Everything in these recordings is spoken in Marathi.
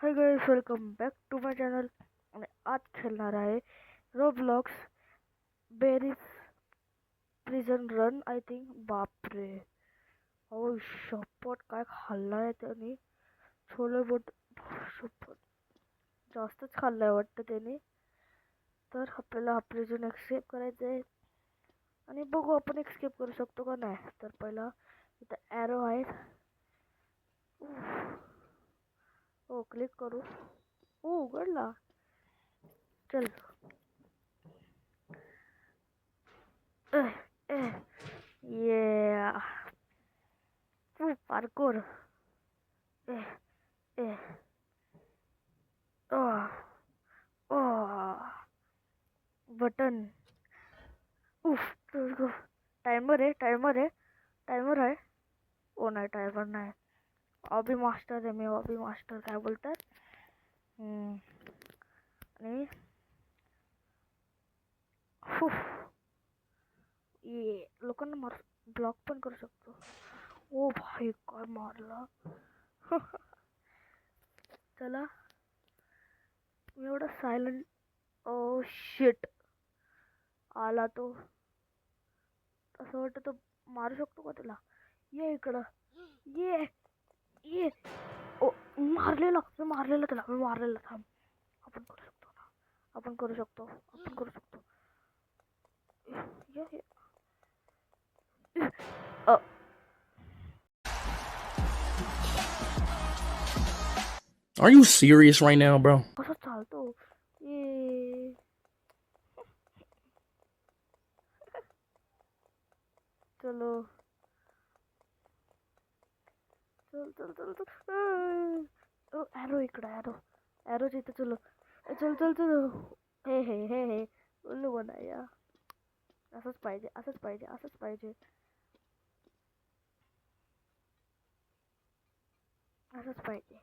High guys, welcome back to my channel. आणि आज खेळणार आहे रोब्लॉक्स बेरीज प्रिझन रन. I think. बापरे, ओ शपथ, काय खाल्लाय त्याने. छोले बट शपथ, जास्तच खाल्लाय वाटतं त्याने. तर आपल्याला हा प्रिझन एक्सेप्ट करायचं आहे आणि बघू आपण एक्सकेप करू शकतो का नाही. तर पहिला इथं ॲरो आहे. हो, क्लिक करू. उघडला. चल. Yeah. Parkour. Eh, eh. Oh, oh. Button. उफ. टाइमर आहे, टाइमर आहे, टाइमर आहे. ओ नाही, टाइमर नाही. हॉबी मास्टर आहे मी, हॉबी मास्टर काय बोलतात. आणि ये लोकांना मार, ब्लॉक पण करू शकतो. ओ भाई, काय मारला. चला, मी एवढा सायलेंट. ओ शिट, आला तो. असं वाटतं तो मारू शकतो का तुला. ये इकडं, ये ये. ओ, मी मारलेला तुला, मी मारलेला. थांब, आपण करू शकतो ना, आपण करू शकतो, आपण करू शकतो. ये ये. अ, Are you serious right now, bro? कसं चालतो. ये. चलो, चल चल चल चल. ॲरो इकडं, ॲरो, ॲरोच्या इथं. चलो, चल चल चल. हे उल्लू बनाया. असंच पाहिजे, असंच पाहिजे, असंच पाहिजे, असंच पाहिजे.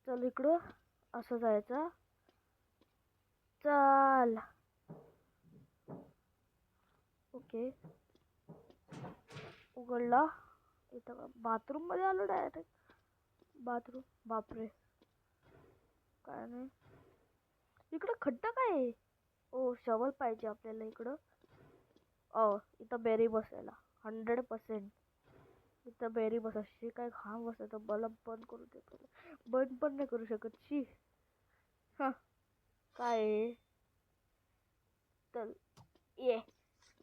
चल इकडं, असं जायचं. चल. ओके, उघडला. इथं बाथरूम मध्ये आलो डायरेक्ट. बाथरूम. बापरे, काय नाही. इकडं खड्डा काय आहे. ओ, शवल पाहिजे आपल्याला इकडं. इथं बेरी बसायला 100%. इथं बेरी बसायची. काय घाम बसायचं. बल्ब बंद करू देतो, बंद पण नाही करू शकत. शी. हा, काय आहे? चल, ये.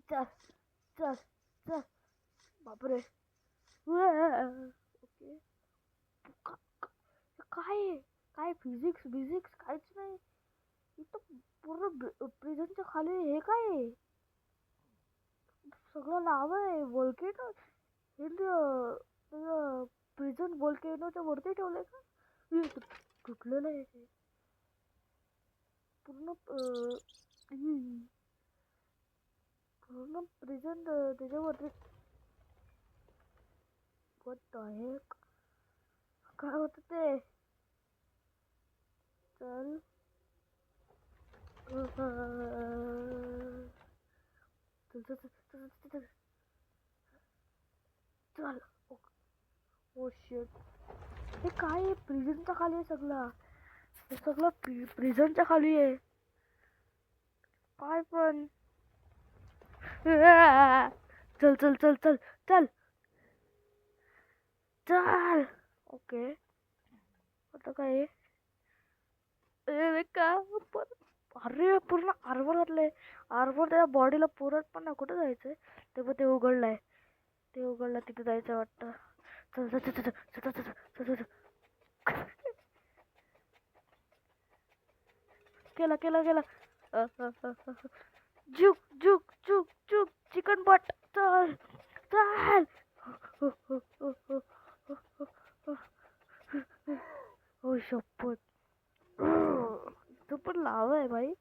चल चल चल. बापरे. ओके. काय आहे? काय फिजिक्स बिजिक्स काहीच नाही इथं. पूर्ण प्रिझनच्या खाली हे काय आहे. सगळं लावा आहे. वोल्केनो हे प्रिझन वोल्केनोच्या वरती ठेवलंय का. तुटलेलं आहे ते पूर्ण. पूर्ण प्रिझन त्याच्यावरती. व्हॉट द हेक, काय होतं ते. चल. चल चल चल चल चल चल. ओ शिट, हे काय आहे. प्रिझनच्या खाली आहे सगळं. हे सगळं प्रिझनच्या खाली आहे. काय पण. चल चल चल चल चल चल. ओके, आता काय आहे. का अरे, पूर्ण आर्मर घातलंय. आर्मर त्या बॉडीला पुरत पण नाही. कुठं जायचंय ते पण. ते उघडलंय, ते उघडलं. तिथे जायचं वाटतं. चल चल चल चल चल चल चल चल. केला केला केला. झुक झुक झुक झुक. Chicken but. चल चल. हो शपथ. तू पण लाव आहे भाई.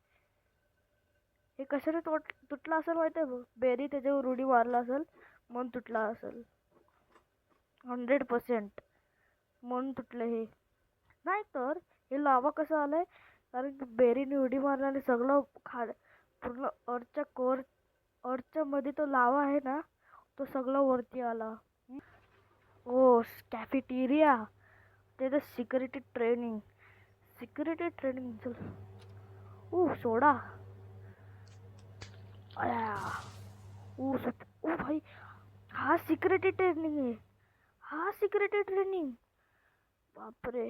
हे कशाने तुटला असेल माहिती आहे. बेरी त्याच्यावर उडी मारला असेल म्हणून तुटला असेल. 100% म्हणून तुटलं हे. नाही तर हे लावा कसं आलंय. कारण की बेरीने उडी मारल्याने सगळं पूर्ण अर्थच्या मध्ये तो लावा आहे ना, तो सगळं वरती आला. ओ, कॅफेटेरिया. ते तर सिक्युरिटी ट्रेनिंग. सिक्युरिटी ट्रेनिंग चल. सोडा. आया. भाई हा सिक्युरिटी ट्रेनिंग आहे. Security training. बापरे.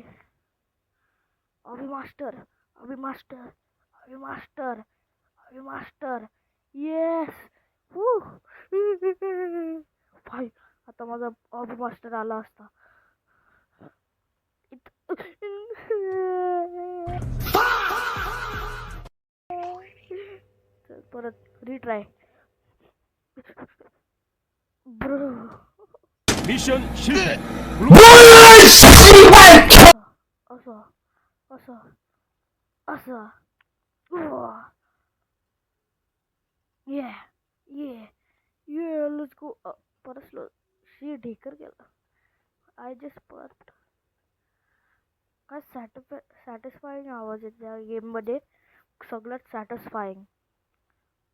अभि मास्टर. येस. भाई आता माझा अभि मास्टर आला असता. चल परत रिट्राय. ब्रो. 미션 실패. असं. Let's go. परत शी ढेकर गेला. आय जस्ट परत. काय सॅटिस्फाईंग आवाज आहे त्या गेम मध्ये. सगळ्यात सॅटिस्फाईंग.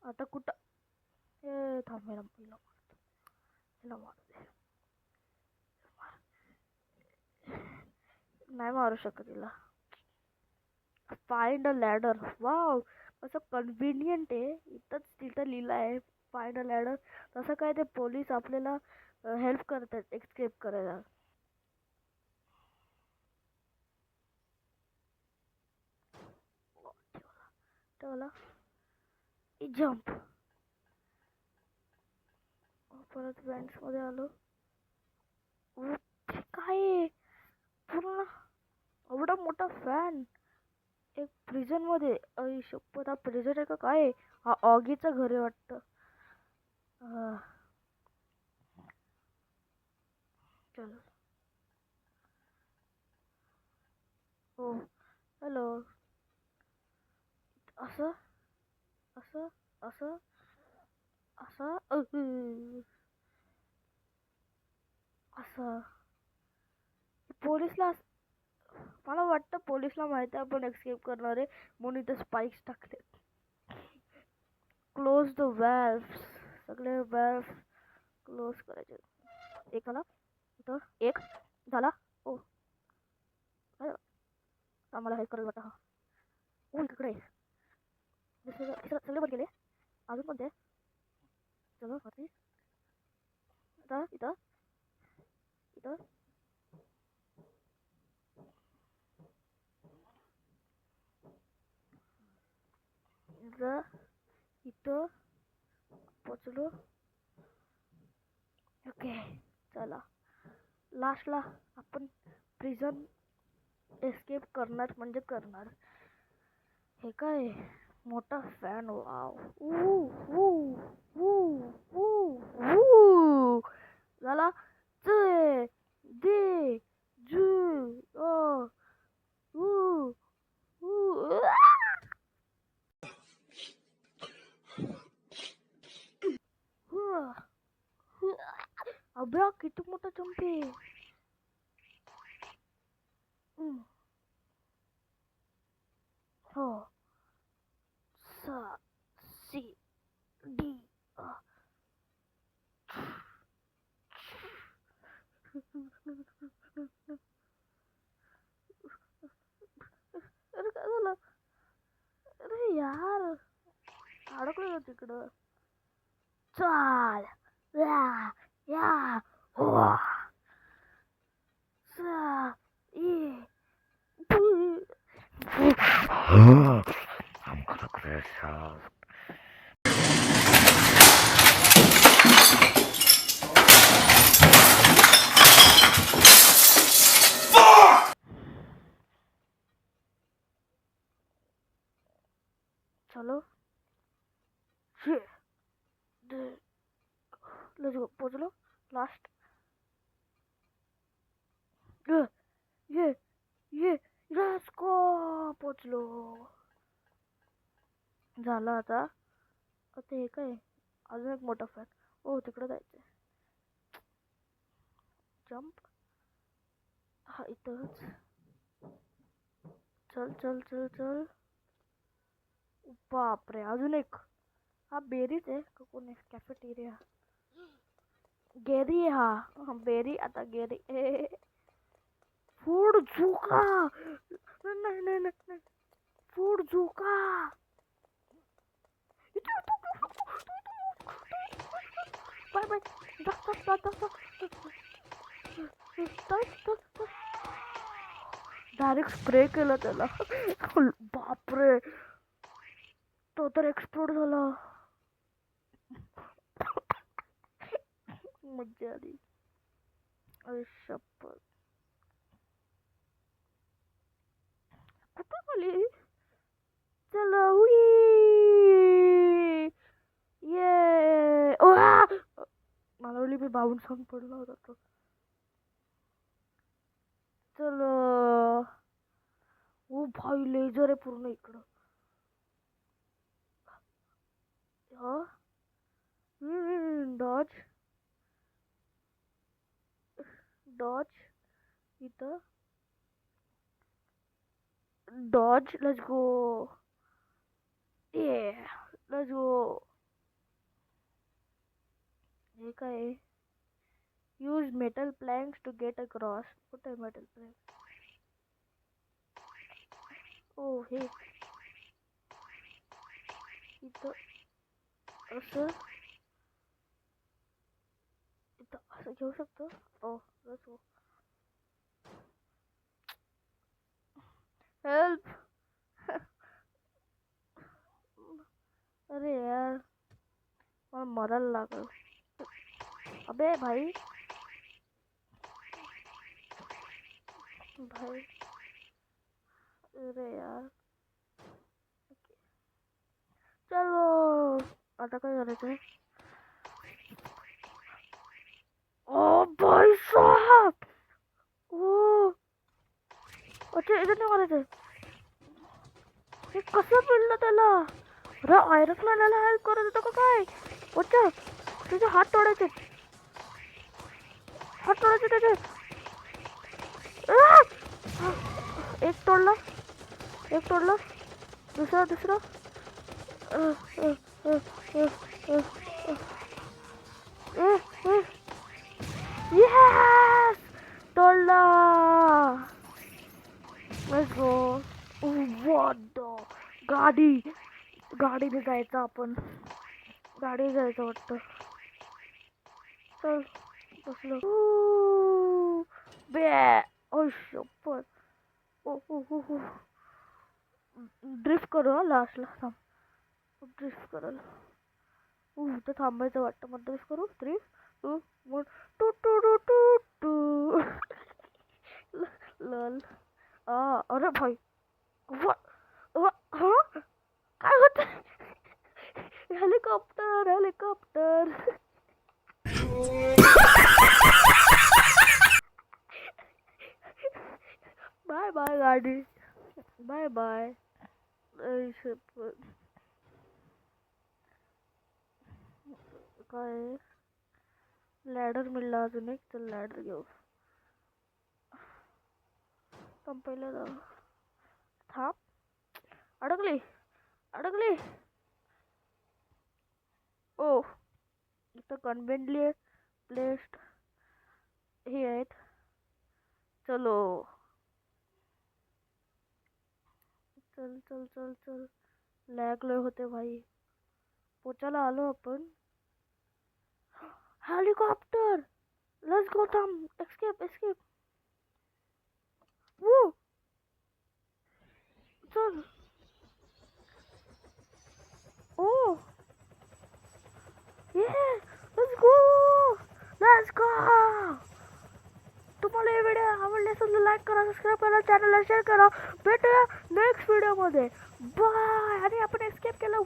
आता कुठं थांब. हिला मारू दे. नाही मारू शकत तिला. Find a ladder. वाव कसं कन्व्हिनियंट आहे. इथंच तिथं लिहिलं आहे फाइंड अ लॅडर. तसं काय ते पोलीस आपल्याला हेल्प करतात एस्केप करायला. ठेवला. जम्प. परत वेंट्स मध्ये आलो. काय आहे? पूर्ण एवढा मोठा फॅन एक प्रिझन मध्ये. शपथ हा प्रिझन आहे का काय? हा ऑगीचं घर आहे वाटतं. चल. हो हॅलो. असं असं असं असं असं पोलिसला. मला वाटतं पोलिसला माहिती आहे आपण एस्केप करणार आहे म्हणून इथे स्पाइक्स टाकले. Close the valves. सगळे व्हॅल्व्स क्लोज करायचे. एक आला इथं. एक झाला. ओ आम्हाला हेल्प करायला वाटतं. इकडे सगळे बंद केले. अजून कोणते? चलो वरती. इथं इथं इथं इथं पोचलो. ओके चला. लास्टला आपण प्रिझन एस्केप करणार म्हणजे करणार. हे काय मोठा फॅन. वाव. झाला. जे दे जू ओ ऊ ऊ. अभ्या किती मोठा जंप आहे. हो. सा सी डी. अरे काय झालं? अरे यार अडकलो तिकडं. चाल या या हो. सा E. I'm gonna crash out. चलो. Let's go. पोचलो लास्ट. ये लेट्स गो. पोचलो. झालं आता. आता हे काय अजून एक मोठा फॅन. ओ तिकडे जायचंय. जंप. हा इथंच. चल चल चल चल. बापरे अजून एक. हा बेरीच आहे का कोण आहे? कॅफेटेरिया. गेरी आहे हा. बेरी आता गेरी. फूड झुका. नाही नाही नाही डायरेक्ट स्प्रे केलं त्याला. बापरे, तो तर एक्सप्लोड झाला. मज्जा आली. अरे शपथ, कुठं आली? चला हुई. ये मला वाटली मी बावून सांग पडला होता तो. चलो. ओ भाई, लेझर आहे पूर्ण इकडं. हा, डॉज डॉज इथं. Dodge, let's go. Yeah, let's go. हे काय आहे? Use metal planks to get across. कुठे आहे मेटल प्लॅन्क? ओ हे इथं असं, इथं असं घेऊ शकतो. ओ लेट्स गो. हेल्प. अरे यार, मला मरायला लागल. अबे भाई, भाई, अरे यार. चलो, आता काय करायचं? ओ भाई साहब, ओ अच्छा, इथं नाही मारायचं. हे कसं मिळलं त्याला? अरे आयरन मॅनला हेल्प करत होता का काय? अच्छा, त्याचे हात तोडायचे, हात तोडायचे त्याचे. एक तोडला, एक तोडला, दुसरा दुसरा. येस, तोडला. Let's go. व्हॉट द, गाडी, गाडीने जायचं आपण. गाडी जायचं वाटतं. चल बसलो. बे, ओ शपथ. ओ हो हो हो. ड्रिफ्ट करू. लास्टला थांब, ड्रिफ्ट करल. इथं थांबायचं वाटतं. मग ड्रिफ्ट करू. 3, 2, 1. Two two two two two. लल. अरे भाई, हा काय होत? Helicopter, helicopter. बाय बाय गाडी, बाय बाय. काय लॅडर मिळला अजून एक. चल लॅडर घेऊ. पहिलं जाऊ. थांब, अडकली, अडकली. ओ, इथं कन्व्हेंटली प्लेस्ड हे आहेत. चलो, चल चल चल चल. लॅग लय होते भाई. पोचायला आलो आपण. Helicopter, let's go. थांब, एस्केप एस्केप. वो चल. ओ ये, लेट्स गो, लेट्स गो. तुम्हाला हे व्हिडिओ आवडले असेल तर लाईक करा, सबस्क्राईब करा, चॅनलला शेअर करा. भेटूया नेक्स्ट व्हिडिओ मध्ये. बाय. आणि आपण एस्केप केलं.